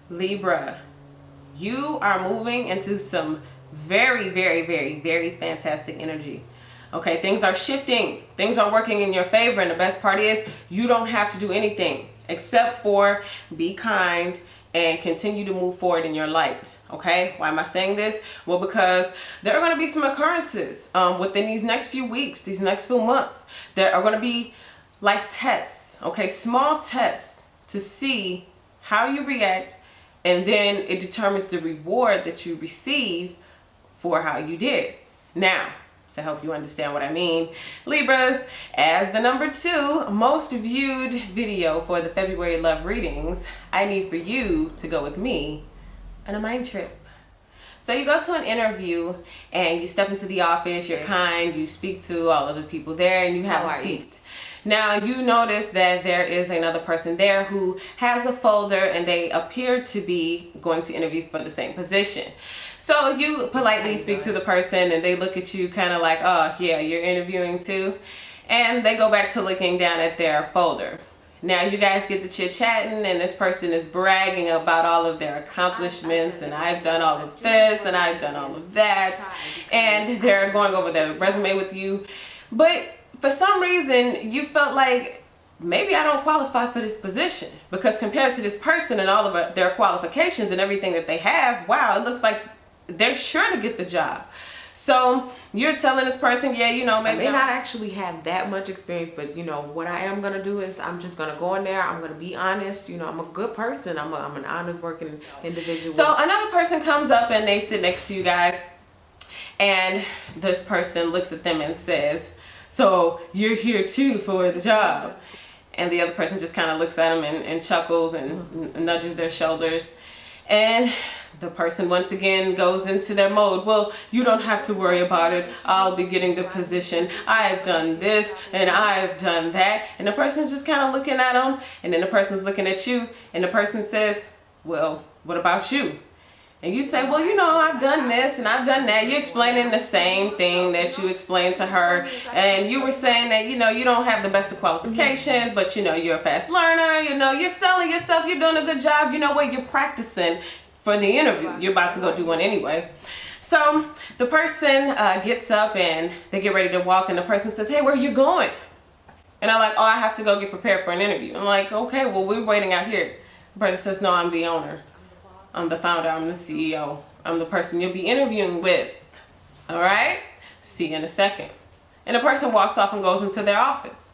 Libra, you are moving into some very, very, very, very fantastic energy. Okay, things are shifting. Things are working in your favor. And the best part is you don't have to do anything except for be kind and continue to move forward in your light. Okay, why am I saying this? Well, because there are going to be some occurrences within these next few weeks, these next few months, that are going to be like tests. Okay, small tests to see how you react, and then it determines the reward that you receive for how you did. Now, to help you understand what I mean, Libras, as the number 2 most viewed video for the February love readings, I need for you to go with me on a mind trip. So you go to an interview and you step into the office, you're kind, you speak to all of the people there, and you have a seat. Now you notice that there is another person there who has a folder, and they appear to be going to interview for the same position. So you politely speak to the person, and they look at you kind of like, oh yeah, you're interviewing too? And they go back to looking down at their folder. Now you guys get to chit-chatting, and this person is bragging about all of their accomplishments, and I've done all of this and I've done all of that, and they're going over their resume with you. But for some reason you felt like maybe I don't qualify for this position, because compared to this person and all of their qualifications and everything that they have, wow, it looks like they're sure to get the job. So you're telling this person, yeah, you know, maybe I may not actually have that much experience, but you know what I am gonna do is I'm just gonna go in there, I'm gonna be honest, you know, I'm a good person, I'm an honest working individual. So another person comes up and they sit next to you guys, and this person looks at them and says, so you're here too for the job? And the other person just kind of looks at them and chuckles and nudges their shoulders. And the person once again goes into their mode. Well, you don't have to worry about it. I'll be getting the position. I've done this and I've done that. And the person's just kind of looking at them. And then the person's looking at you. And the person says, well, what about you? And you say, well, you know, I've done this and I've done that. You're explaining the same thing that you explained to her. And you were saying that, you know, you don't have the best of qualifications, but, you know, you're a fast learner. You know, you're selling yourself. You're doing a good job. You know what? You're practicing for the interview. You're about to go do one anyway. So the person gets up and they get ready to walk. And the person says, hey, where are you going? And I'm like, oh, I have to go get prepared for an interview. I'm like, okay, well, we're waiting out here. The person says, no, I'm the owner. I'm the founder, I'm the CEO. I'm the person you'll be interviewing with. All right? See you in a second. And the person walks off and goes into their office.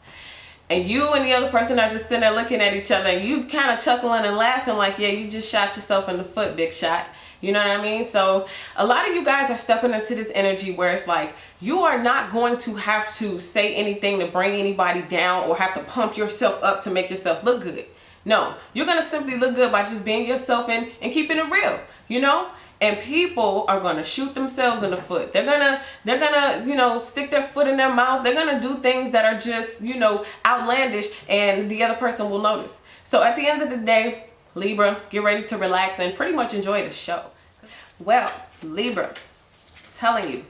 And you and the other person are just sitting there looking at each other, and you kind of chuckling and laughing like, yeah, you just shot yourself in the foot, big shot. You know what I mean? So a lot of you guys are stepping into this energy where it's like you are not going to have to say anything to bring anybody down or have to pump yourself up to make yourself look good. No, you're going to simply look good by just being yourself and keeping it real, you know? And people are going to shoot themselves in the foot. They're going to, you know, stick their foot in their mouth. They're going to do things that are just, you know, outlandish, and the other person will notice. So at the end of the day, Libra, get ready to relax and pretty much enjoy the show. Well, Libra, telling you,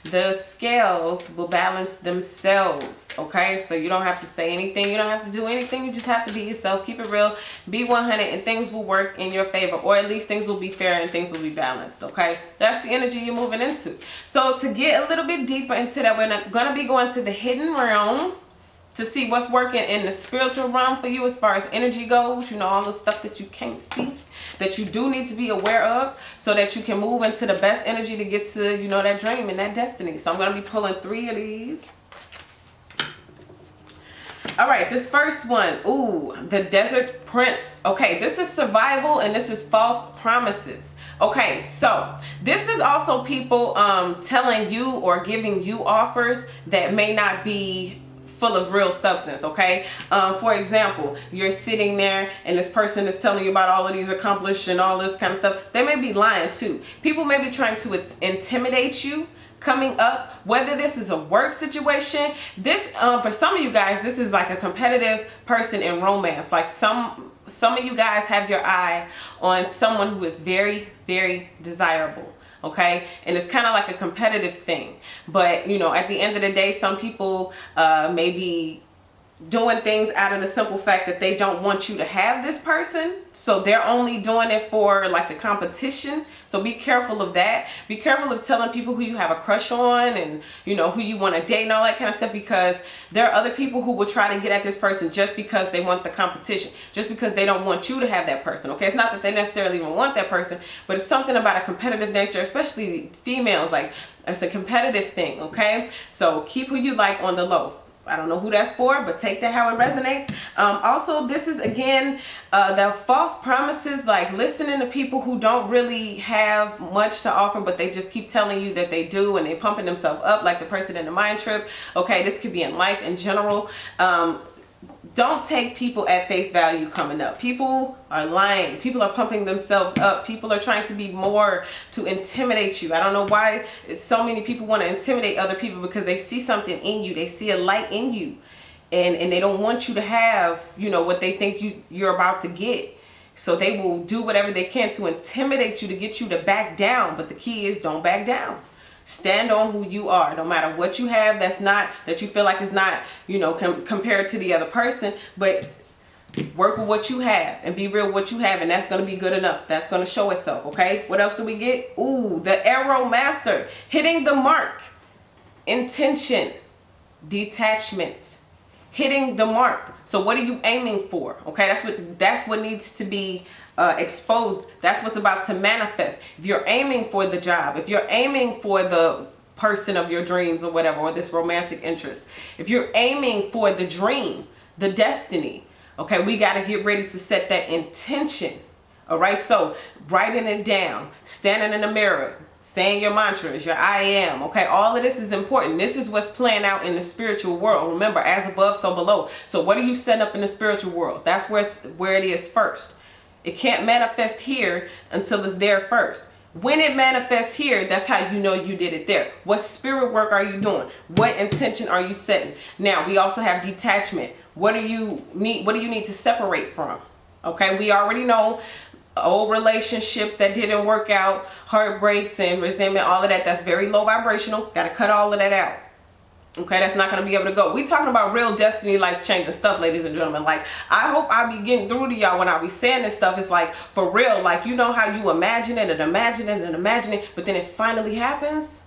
the scales will balance themselves, okay? So you don't have to say anything, you don't have to do anything, you just have to be yourself, keep it real, be 100, and things will work in your favor, or at least things will be fair and things will be balanced, okay? That's the energy you're moving into. So to get a little bit deeper into that, we're gonna be going to the hidden realm to see what's working in the spiritual realm for you as far as energy goes. You know, all the stuff that you can't see, that you do need to be aware of, so that you can move into the best energy to get to, you know, that dream and that destiny. So I'm going to be pulling 3 of these. All right, this first one, ooh, the Desert Prince. Okay, this is survival and this is false promises. Okay, so this is also people telling you or giving you offers that may not be full of real substance, okay? For example, you're sitting there and this person is telling you about all of these accomplished and all this kind of stuff. They may be lying too. People may be trying to intimidate you coming up, whether this is a work situation. This, for some of you guys, this is like a competitive person in romance. Like some of you guys have your eye on someone who is very, very desirable. Okay, and it's kind of like a competitive thing, but you know, at the end of the day, some people may be doing things out of the simple fact that they don't want you to have this person. So they're only doing it for like the competition. So be careful of that. Be careful of telling people who you have a crush on and, you know, who you want to date and all that kind of stuff, because there are other people who will try to get at this person just because they want the competition, just because they don't want you to have that person. Okay, it's not that they necessarily even want that person, but it's something about a competitive nature, especially females. Like, it's a competitive thing. Okay, so keep who you like on the low. I don't know who that's for, but take that how it resonates. Also, this is again the false promises, like listening to people who don't really have much to offer, but they just keep telling you that they do, and they pumping themselves up, like the person in the mind trip. Okay, this could be in life in general. Don't take people at face value coming up. People are lying. People are pumping themselves up. People are trying to be more to intimidate you. I don't know why so many people want to intimidate other people, because they see something in you. They see a light in you, and they don't want you to have, you know, what they think you're about to get. So they will do whatever they can to intimidate you, to get you to back down. But the key is, don't back down. Stand on who you are, no matter what you have that's not, that you feel like is not, you know, compared to the other person, but work with what you have and be real with what you have, and that's going to be good enough. That's going to show itself. Okay, what else do we get? Ooh, the arrow master, hitting the mark, intention, detachment, hitting the mark. So what are you aiming for? Okay, that's what needs to be exposed. That's what's about to manifest. If you're aiming for the job, if you're aiming for the person of your dreams or whatever, or this romantic interest, if you're aiming for the dream, the destiny, okay, we got to get ready to set that intention. All right, so writing it down, standing in the mirror, saying your mantras, your I am. Okay, all of this is important. This is what's playing out in the spiritual world. Remember, as above, so below. So what are you setting up in the spiritual world? That's where it is first. It can't manifest here until it's there first. When it manifests here, that's how you know you did it there. What spirit work are you doing? What intention are you setting? Now, we also have detachment. What do you need to separate from? Okay, we already know old relationships that didn't work out, heartbreaks and resentment, all of that. That's very low vibrational. Got to cut all of that out. Okay, that's not going to be able to go. We talking about real destiny life changing stuff, ladies and gentlemen. Like, I hope I be getting through to y'all when I be saying this stuff. It's like, for real, like, you know how you imagine it and imagine it and imagine it, but then it finally happens?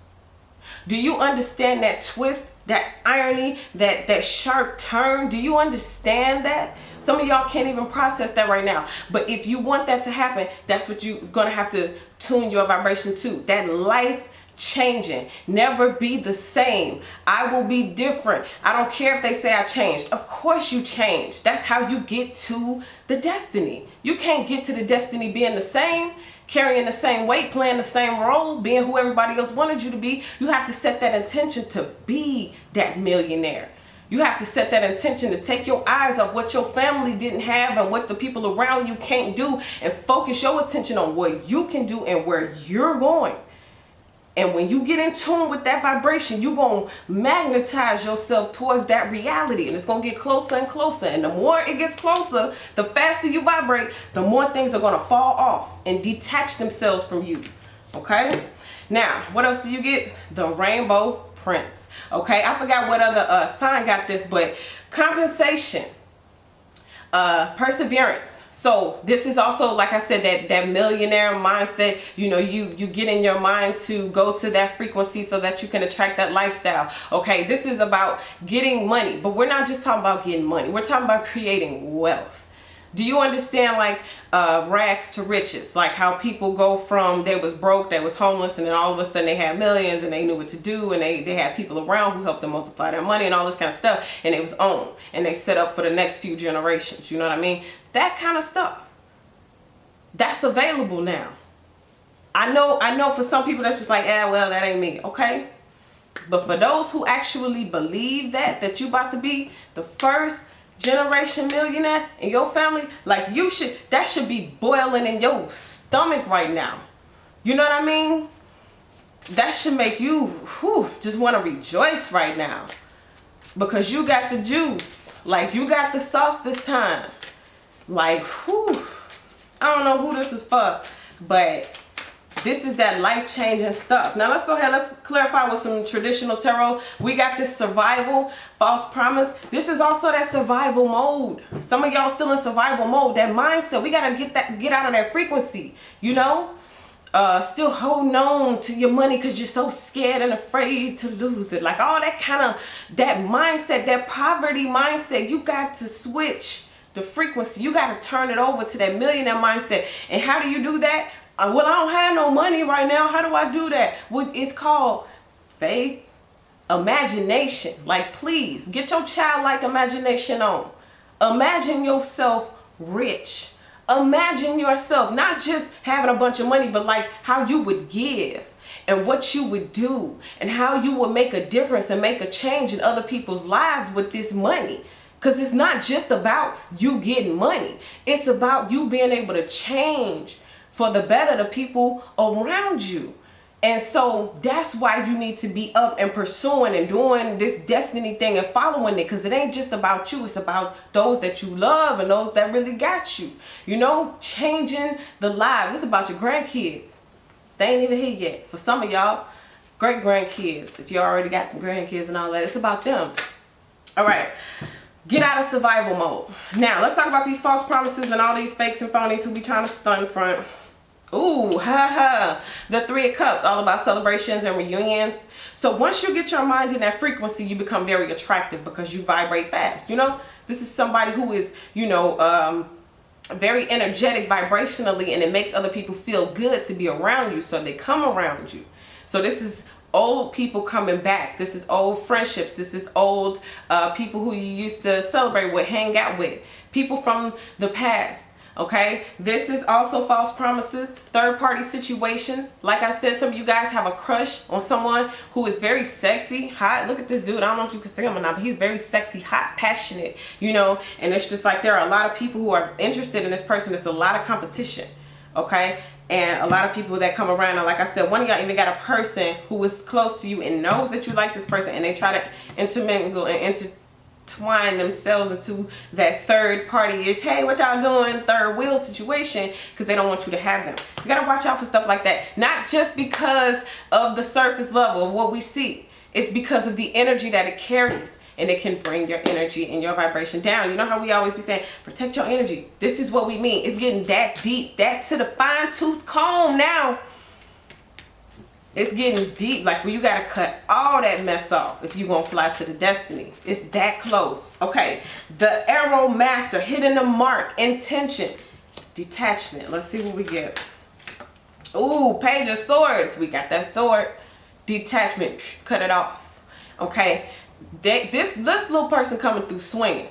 Do you understand that twist, that irony, that sharp turn? Do you understand that? Some of y'all can't even process that right now. But if you want that to happen, that's what you're going to have to tune your vibration to. That life changing. Never be the same. I will be different. I don't care if they say I changed. Of course you change. That's how you get to the destiny. You can't get to the destiny being the same, carrying the same weight, playing the same role, being who everybody else wanted you to be. You have to set that intention to be that millionaire. You have to set that intention to take your eyes off what your family didn't have and what the people around you can't do, and focus your attention on what you can do and where you're going. And when you get in tune with that vibration, you're going to magnetize yourself towards that reality. And it's going to get closer and closer. And the more it gets closer, the faster you vibrate, the more things are going to fall off and detach themselves from you. Okay? Now, what else do you get? The Rainbow Prince. Okay? I forgot what other sign got this, but compensation, perseverance. So this is also, like I said, that millionaire mindset. You know, you get in your mind to go to that frequency so that you can attract that lifestyle. Okay, this is about getting money, but we're not just talking about getting money. We're talking about creating wealth. Do you understand, like, rags to riches? Like how people go from, they was broke, they was homeless, and then all of a sudden they had millions and they knew what to do, and they had people around who helped them multiply their money and all this kind of stuff, and it was on, and they set up for the next few generations. You know what I mean? That kind of stuff. That's available now. I know for some people that's just like, well, that ain't me. Okay? But for those who actually believe that you about to be the first generation millionaire in your family, like, that should be boiling in your stomach right now. You know what I mean? That should make you just want to rejoice right now, because you got the juice. Like, you got the sauce this time. Like, I don't know who this is for, but This is that life-changing stuff. Now let's go ahead. Let's clarify with some traditional tarot. We got this survival, false promise. This is also that survival mode. Some of y'all still in survival mode. That mindset. We gotta get out of that frequency. You know, still holding on to your money because you're so scared and afraid to lose it. Like all that kind of that mindset, that poverty mindset. You got to switch the frequency. You got to turn it over to that millionaire mindset. And how do you do that? Well, I don't have no money right now. How do I do that? Well, it's called faith, imagination. Like, please get your childlike imagination on. Imagine yourself rich. Imagine yourself not just having a bunch of money, but like how you would give and what you would do and how you would make a difference and make a change in other people's lives with this money. Because it's not just about you getting money. It's about you being able to change for the better the people around you. And so that's why you need to be up and pursuing and doing this destiny thing and following it. Because it ain't just about you. It's about those that you love and those that really got you. You know, changing the lives. It's about your grandkids. They ain't even here yet. For some of y'all, great grandkids. If you already got some grandkids and all that, it's about them. All right. Get out of survival mode. Now, let's talk about these false promises and all these fakes and phonies who be trying to stun front. Ooh, the Three of Cups, all about celebrations and reunions. So once you get your mind in that frequency, you become very attractive because you vibrate fast. You know, this is somebody who is, you know, very energetic vibrationally, and it makes other people feel good to be around you. So they come around you. So this is old people coming back. This is old friendships. This is old people who you used to celebrate with, hang out with, people from the past. Okay, this is also false promises, third-party situations. Like I said, some of you guys have a crush on someone who is very sexy, hot. Look at this dude. I don't know if you can see him or not, but he's very sexy, hot, passionate, you know. And it's just like there are a lot of people who are interested in this person. It's a lot of competition, okay? And a lot of people that come around, and like I said, one of y'all even got a person who is close to you and knows that you like this person, and they try to intermingle and intertwine themselves into that third party-ish, hey, what y'all doing, third wheel situation, because they don't want you to have them. You got to watch out for stuff like that. Not just because of the surface level of what we see. It's because of the energy that it carries. And it can bring your energy and your vibration down. You know how we always be saying, protect your energy. This is what we mean. It's getting that deep, that to the fine-tooth comb now. It's getting deep. Like, well, you got to cut all that mess off if you're going to fly to the destiny. It's that close. Okay. The Arrow Master, hitting the mark, intention, detachment. Let's see what we get. Ooh, Page of Swords. We got that sword. Detachment. Cut it off. Okay. This little person coming through swinging.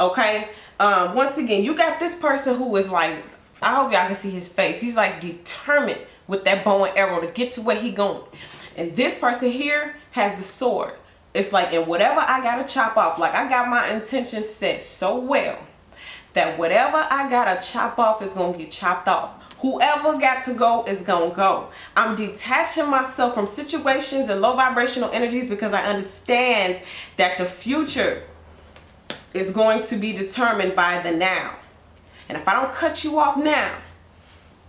Okay. Once again, you got this person who is like, I hope y'all can see his face. He's like determined with that bow and arrow to get to where he going. And this person here has the sword. It's like, and whatever I gotta chop off, like I got my intentions set so well that whatever I gotta chop off is gonna get chopped off. Whoever got to go is gonna go. I'm detaching myself from situations and low vibrational energies because I understand that the future is going to be determined by the now. And if I don't cut you off now,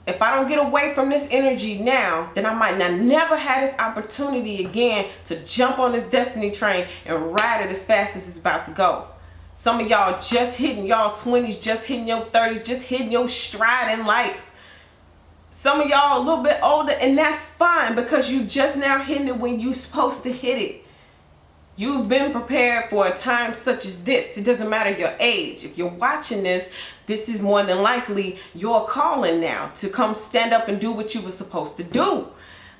if I don't get away from this energy now, then I might not never have this opportunity again to jump on this destiny train and ride it as fast as it's about to go. Some of y'all just hitting y'all 20s, just hitting your 30s, just hitting your stride in life. Some of y'all a little bit older, and that's fine because you just now hitting it when you're supposed to hit it. You've been prepared for a time such as this. It doesn't matter your age. If you're watching this, this is more than likely your calling now to come stand up and do what you were supposed to do.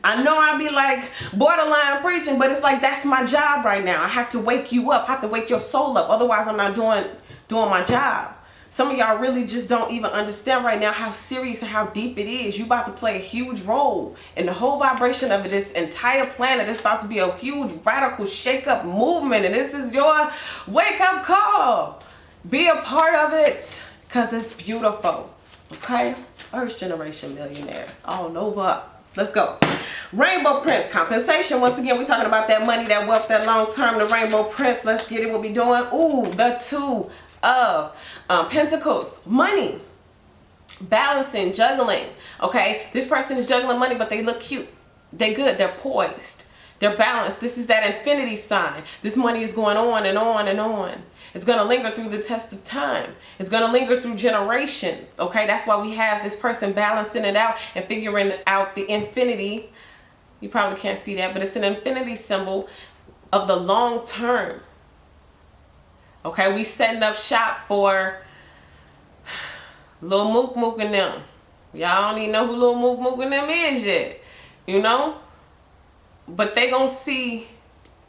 I know I'll be like borderline preaching, but it's like that's my job right now. I have to wake you up. I have to wake your soul up. Otherwise, I'm not doing my job. Some of y'all really just don't even understand right now how serious and how deep it is. You about to play a huge role in the whole vibration of this entire planet. It's about to be a huge radical shake-up movement, and this is your wake-up call. Be a part of it because it's beautiful. Okay? First generation millionaires all over. Let's go. Rainbow Prince, compensation. Once again, we're talking about that money, that wealth, that long term, the Rainbow Prince. Let's get it. What we doing? Ooh, the Two of Pentacles, money. Balancing, juggling. Okay, this person is juggling money, but they look cute. They're good. They're poised. They're balanced. This is that infinity sign. This money is going on and on and on. It's going to linger through the test of time. It's going to linger through generations. Okay, that's why we have this person balancing it out and figuring out the infinity. You probably can't see that, but it's an infinity symbol of the long term. Okay, we setting up shop for Lil Mook Mook and them. Y'all don't even know who Lil Mook Mook and them is yet. You know? But they gonna see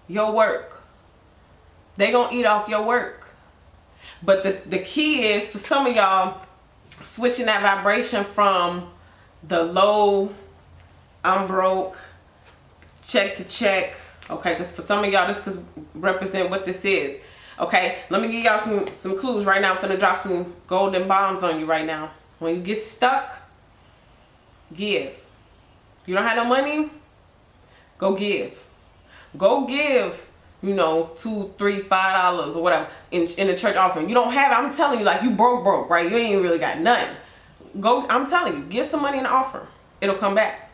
your work. They gonna eat off your work. But the key is for some of y'all switching that vibration from the low, I'm broke, check to check. Okay, because for some of y'all this could represent what this is. Okay, let me give y'all some clues right now. I'm finna drop some golden bombs on you right now. When you get stuck, give. You don't have no money? Go give. Go give, you know, $2, $3, $5 or whatever in the church offering. You don't have it. I'm telling you, like, you broke, right? You ain't really got nothing. Go, I'm telling you, get some money in the offering. It'll come back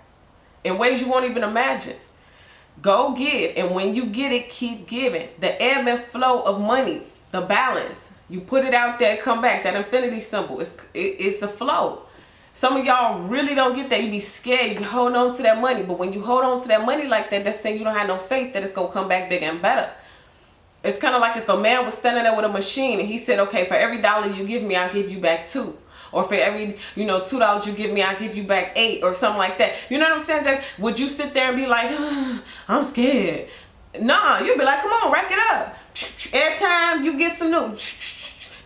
in ways you won't even imagine. Go give, and when you get it, keep giving. The ebb and flow of money, the balance. You put it out there, come back. That infinity symbol, it's a flow. Some of y'all really don't get that. You be scared. You hold on to that money. But when you hold on to that money like that, that's saying you don't have no faith that it's going to come back bigger and better. It's kind of like if a man was standing there with a machine and he said, okay, for every dollar you give me, I'll give you back 2. Or for every, you know, $2 you give me, I'll give you back 8 or something like that. You know what I'm saying, Jack? Would you sit there and be like, I'm scared? Nah, you'd be like, come on, rack it up. Every time you get some new,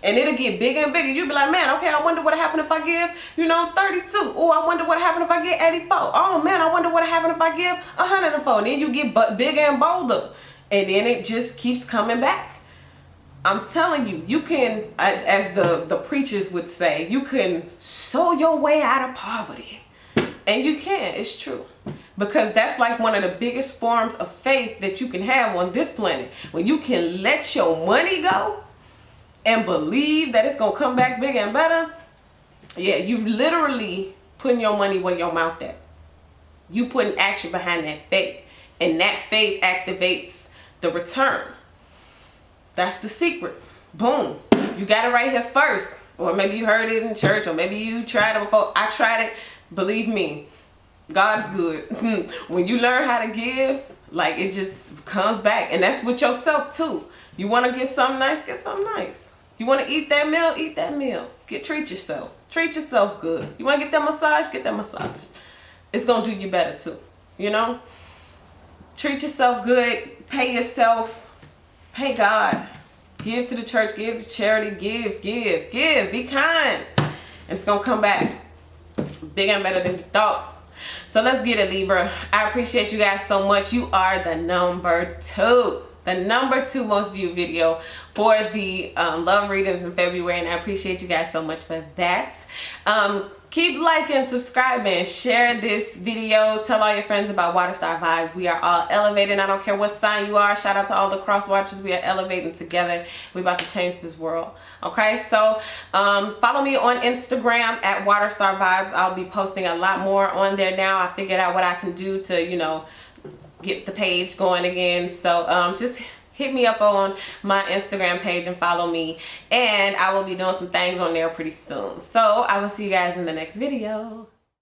and it'll get bigger and bigger. You'll be like, man, okay, I wonder what happened if I give, you know, 32. Oh, I wonder what happened if I get 84. Oh, man, I wonder what happened if I give 104. And then you get bigger and bolder. And then it just keeps coming back. I'm telling you, you can, as the preachers would say, you can sow your way out of poverty. And you can, it's true. Because that's like one of the biggest forms of faith that you can have on this planet. When you can let your money go and believe that it's going to come back bigger and better. Yeah, you literally putting your money where your mouth at. You putting action behind that faith. And that faith activates the return. That's the secret. Boom. You got it right here first. Or maybe you heard it in church, or maybe you tried it before. I tried it. Believe me, God is good. When you learn how to give, like, it just comes back. And that's with yourself too. You want to get something nice, get something nice. You want to eat that meal, eat that meal. Treat yourself. Treat yourself good. You want to get that massage, get that massage. It's going to do you better too. You know? Treat yourself good. Pay yourself. Pay God. Give to the church. Give to charity. Give. Be kind. And it's going to come back bigger and better than you thought. So let's get it, Libra. I appreciate you guys so much. You are the number 2. The number 2 most viewed video for the love readings in February. And I appreciate you guys so much for that. Keep liking, subscribing, share this video. Tell all your friends about Water Star Vibes. We are all elevating. I don't care what sign you are. Shout out to all the cross watchers. We are elevating together. We're about to change this world. Okay, so follow me on Instagram at Water Star Vibes. I'll be posting a lot more on there now. I figured out what I can do to, you know, get the page going again. So just hit me up on my Instagram page and follow me, and I will be doing some things on there pretty soon. So I will see you guys in the next video.